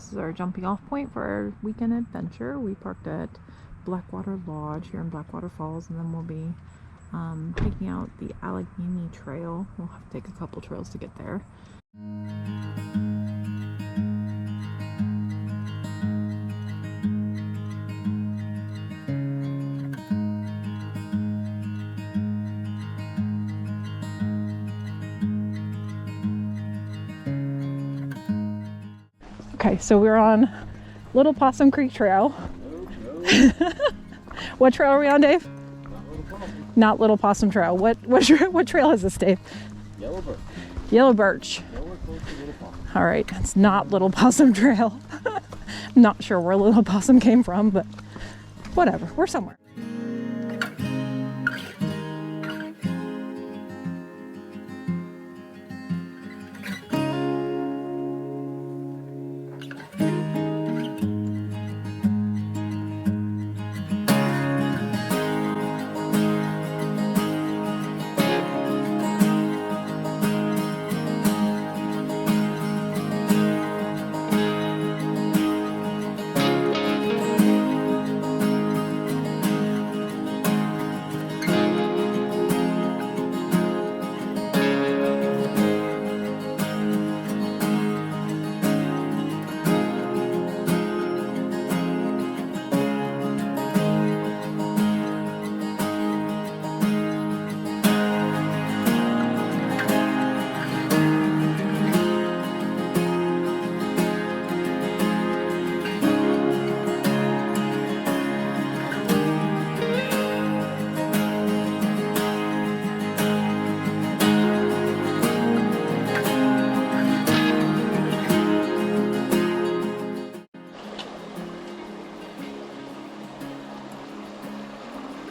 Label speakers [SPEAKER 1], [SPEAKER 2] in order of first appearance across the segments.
[SPEAKER 1] This is our jumping off point for our weekend adventure. We parked at Blackwater Lodge here in Blackwater Falls, and then we'll be hiking out the Allegheny Trail. We'll have to take a couple trails to get there. Okay, so we're on Little Possum Creek Trail. What trail are we on, Dave? Not Little Possum Trail. What trail is this, Dave?
[SPEAKER 2] Yellow Birch.
[SPEAKER 1] Yellow Birch. All right, it's not Little Possum Trail. I'm not sure where Little Possum came from, but whatever. We're somewhere.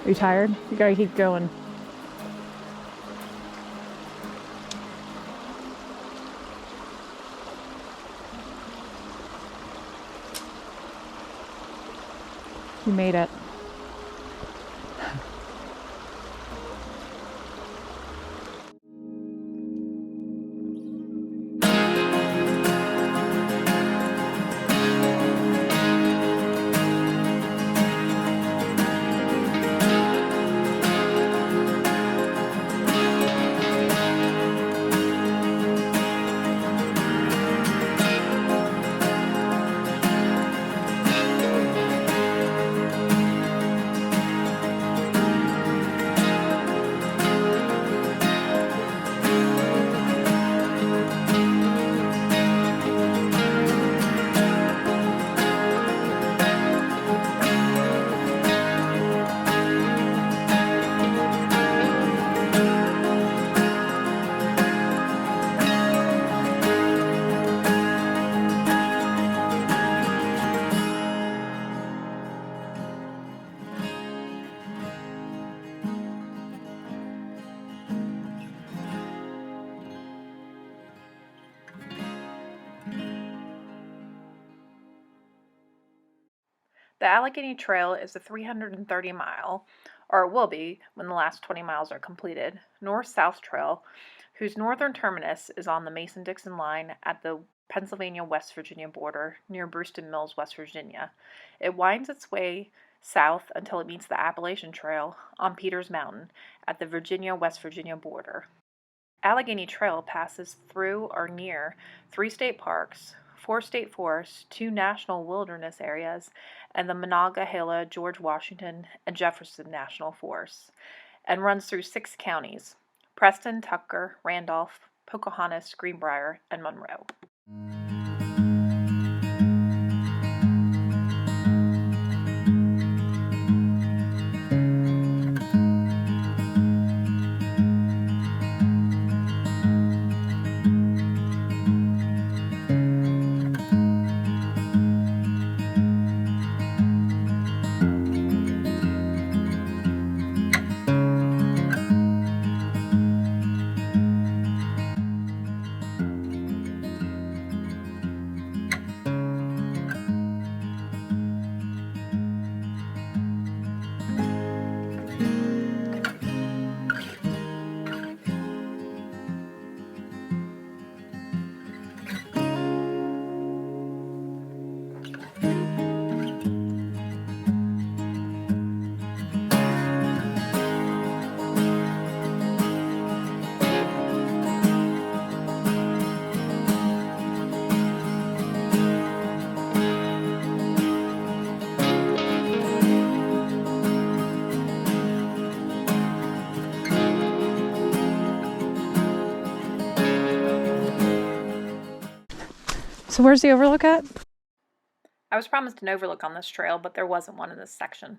[SPEAKER 1] Are you tired? You gotta keep going. You made it. The Allegheny Trail is a 330-mile, or it will be when the last 20 miles are completed, north-south trail, whose northern terminus is on the Mason-Dixon line at the Pennsylvania-West Virginia border near Brewston Mills, West Virginia. It winds its way south until it meets the Appalachian Trail on Peters Mountain at the Virginia-West Virginia border. Allegheny Trail passes through or near 3 state parks, 4 state forests, 2 national wilderness areas, and the Monongahela, George Washington, and Jefferson National Forests, and runs through 6 counties: Preston, Tucker, Randolph, Pocahontas, Greenbrier, and Monroe.
[SPEAKER 2] So where's the overlook at?
[SPEAKER 1] I was promised an overlook on this trail, but there wasn't one in this section.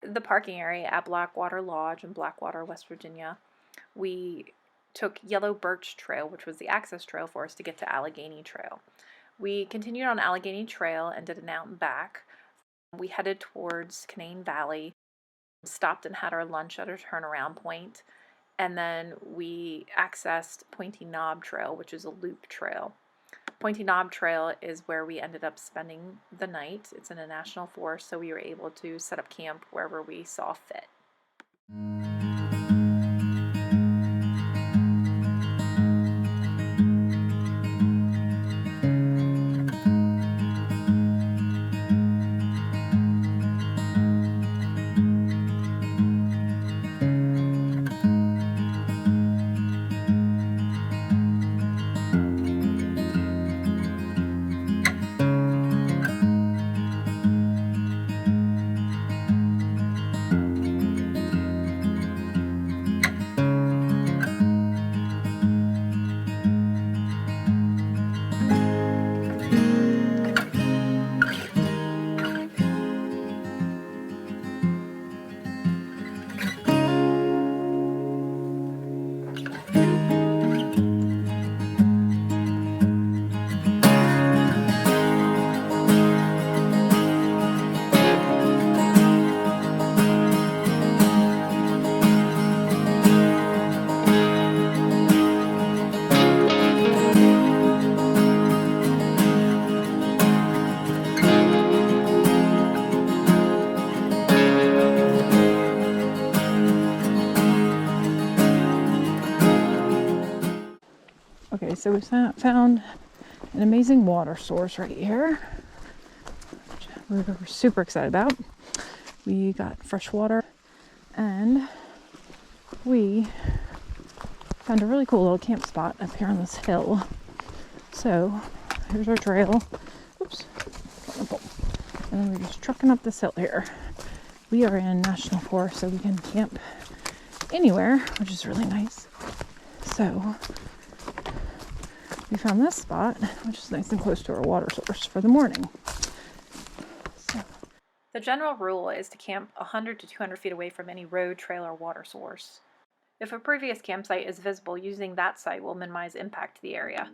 [SPEAKER 1] The parking area at Blackwater Lodge in Blackwater, West Virginia, we took Yellow Birch Trail, which was the access trail for us to get to Allegheny Trail. We continued on Allegheny Trail and did an out and back. We headed towards Canaan Valley, stopped and had our lunch at a turnaround point, and then we accessed Pointy Knob Trail, which is a loop trail. Pointy Knob Trail is where we ended up spending the night. It's in a national forest, so we were able to set up camp wherever we saw fit.
[SPEAKER 2] Okay, so we found an amazing water source right here, which we're super excited about. We got fresh water, and we found a really cool little camp spot up here on this hill. So here's our trail. Oops. And then we're just trucking up this hill here. We are in national forest, so we can camp anywhere, which is really nice. So we found this spot, which is nice and close to our water source for the morning.
[SPEAKER 1] The general rule is to camp 100 to 200 feet away from any road, trail, or water source. If a previous campsite is visible, using that site will minimize impact to the area.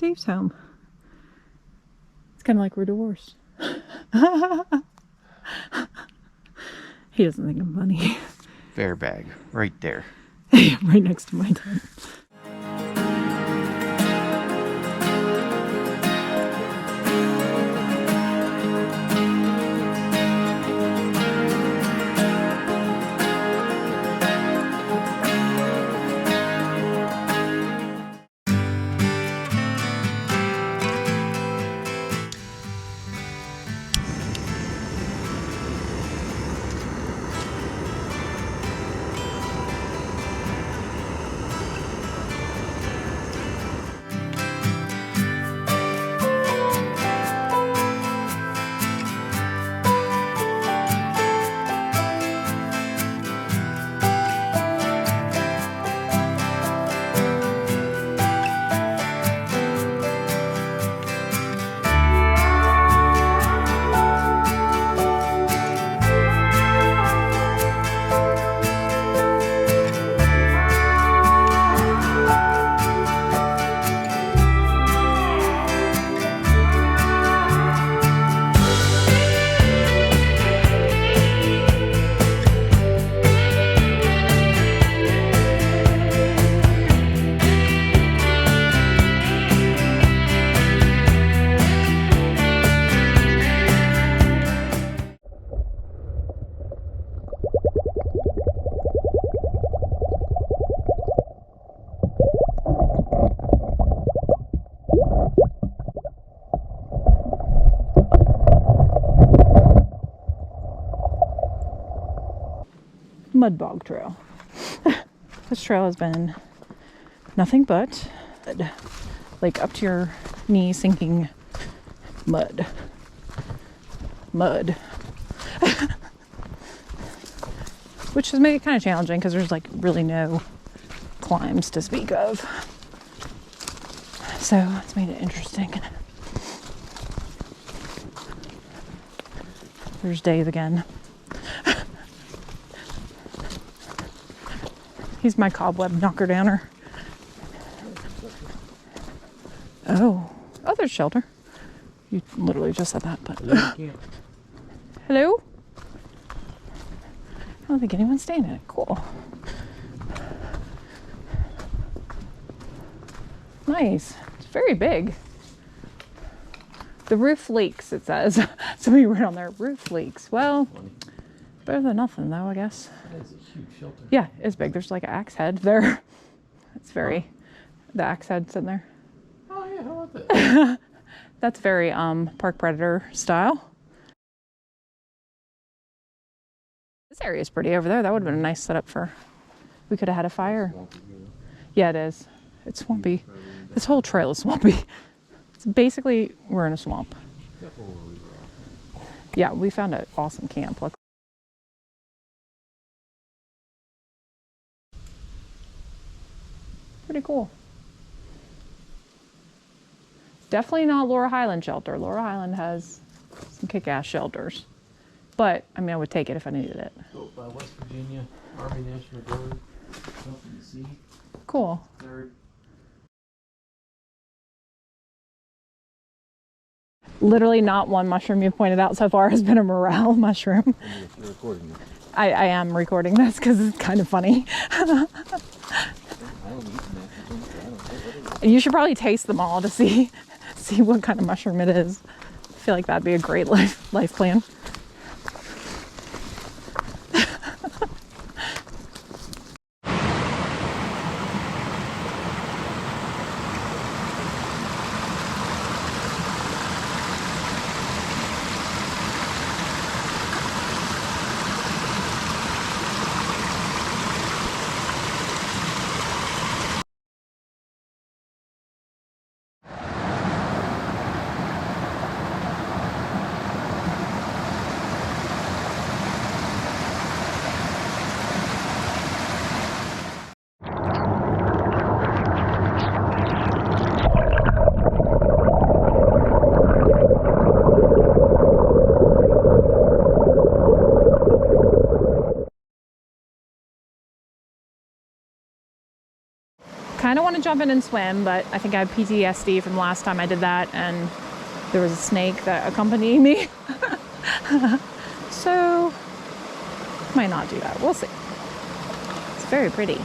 [SPEAKER 2] Dave's home. It's kind of like we're divorced. He doesn't think I'm funny.
[SPEAKER 3] Bear bag, right there.
[SPEAKER 2] Right next to my tent. Mud bog trail. This trail has been nothing but like up to your knee sinking mud. Which has made it kind of challenging because there's like really no climbs to speak of. So it's made it interesting. There's Dave again. He's my cobweb knocker downer. Oh, there's shelter. You literally just said that, but. Hello? I don't think anyone's staying in it. Cool. Nice. It's very big. The roof leaks, it says. Somebody wrote on there, roof leaks. Well, better than nothing, though, I guess.
[SPEAKER 3] That's a huge shelter.
[SPEAKER 2] Yeah, it's big. There's like an axe head there. It's very, the axe head's in there.
[SPEAKER 3] Oh yeah, how about that?
[SPEAKER 2] That's very Park Predator style. This area is pretty over there. That would have been a nice setup for, we could have had a fire. Yeah, it is. It's swampy. This whole trail is swampy. It's basically, we're in a swamp. Yeah, we found an awesome camp. Look. Pretty cool. Definitely not Laura Highland shelter. Laura Highland has some kick-ass shelters. But, I mean, I would take it if I needed it.
[SPEAKER 3] Built by West Virginia Army National Guard. Something to see.
[SPEAKER 2] Cool.
[SPEAKER 3] Third.
[SPEAKER 2] Literally not one mushroom you've pointed out so far has been a morale mushroom.
[SPEAKER 3] You're recording this.
[SPEAKER 2] I am recording this because it's kind of funny.
[SPEAKER 3] I don't eat mushrooms.
[SPEAKER 2] You should probably taste them all to see what kind of mushroom it is. I feel like that'd be a great life plan. Kind of want to jump in and swim, but I think I have PTSD from last time I did that, and there was a snake that accompanied me. So, might not do that. We'll see. It's very pretty.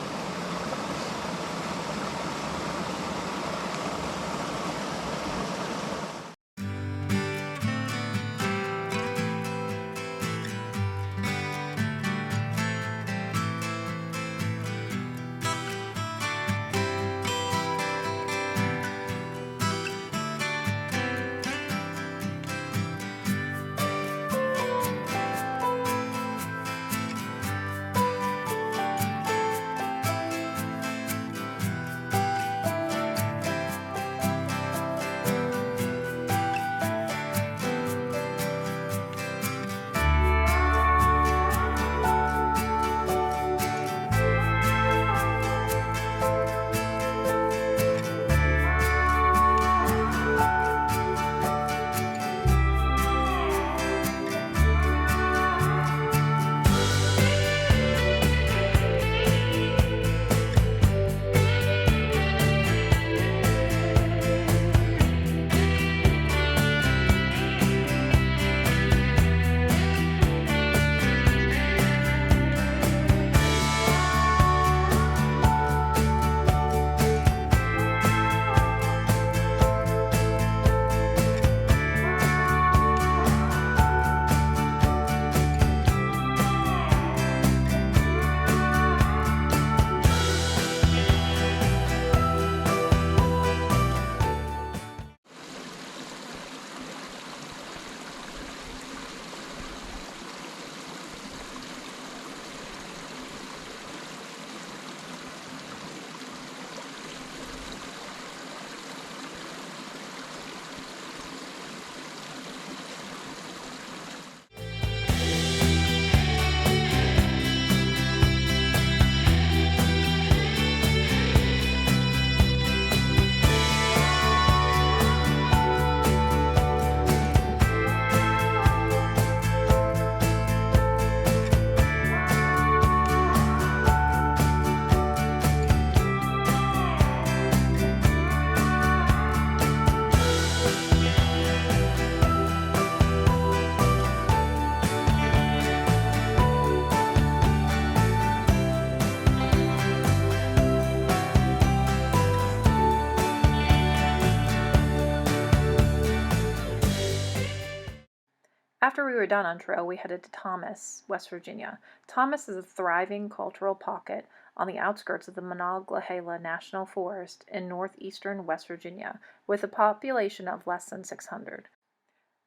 [SPEAKER 1] After we were done on trail, we headed to Thomas, West Virginia. Thomas is a thriving cultural pocket on the outskirts of the Monongahela National Forest in northeastern West Virginia, with a population of less than 600.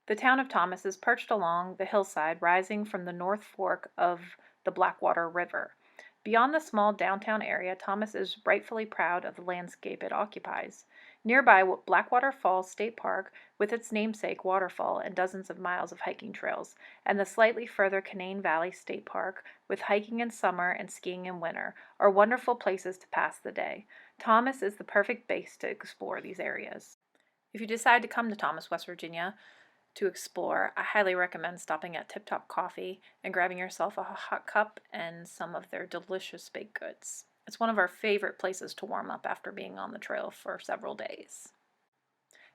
[SPEAKER 1] The town of Thomas is perched along the hillside rising from the North Fork of the Blackwater River. Beyond the small downtown area, Thomas is rightfully proud of the landscape it occupies. Nearby, Blackwater Falls State Park, with its namesake waterfall and dozens of miles of hiking trails, and the slightly further Canaan Valley State Park, with hiking in summer and skiing in winter, are wonderful places to pass the day. Thomas is the perfect base to explore these areas. If you decide to come to Thomas, West Virginia, to explore, I highly recommend stopping at Tip Top Coffee and grabbing yourself a hot cup and some of their delicious baked goods. It's one of our favorite places to warm up after being on the trail for several days.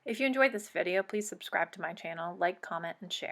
[SPEAKER 1] If you enjoyed this video, please subscribe to my channel, like, comment, and share.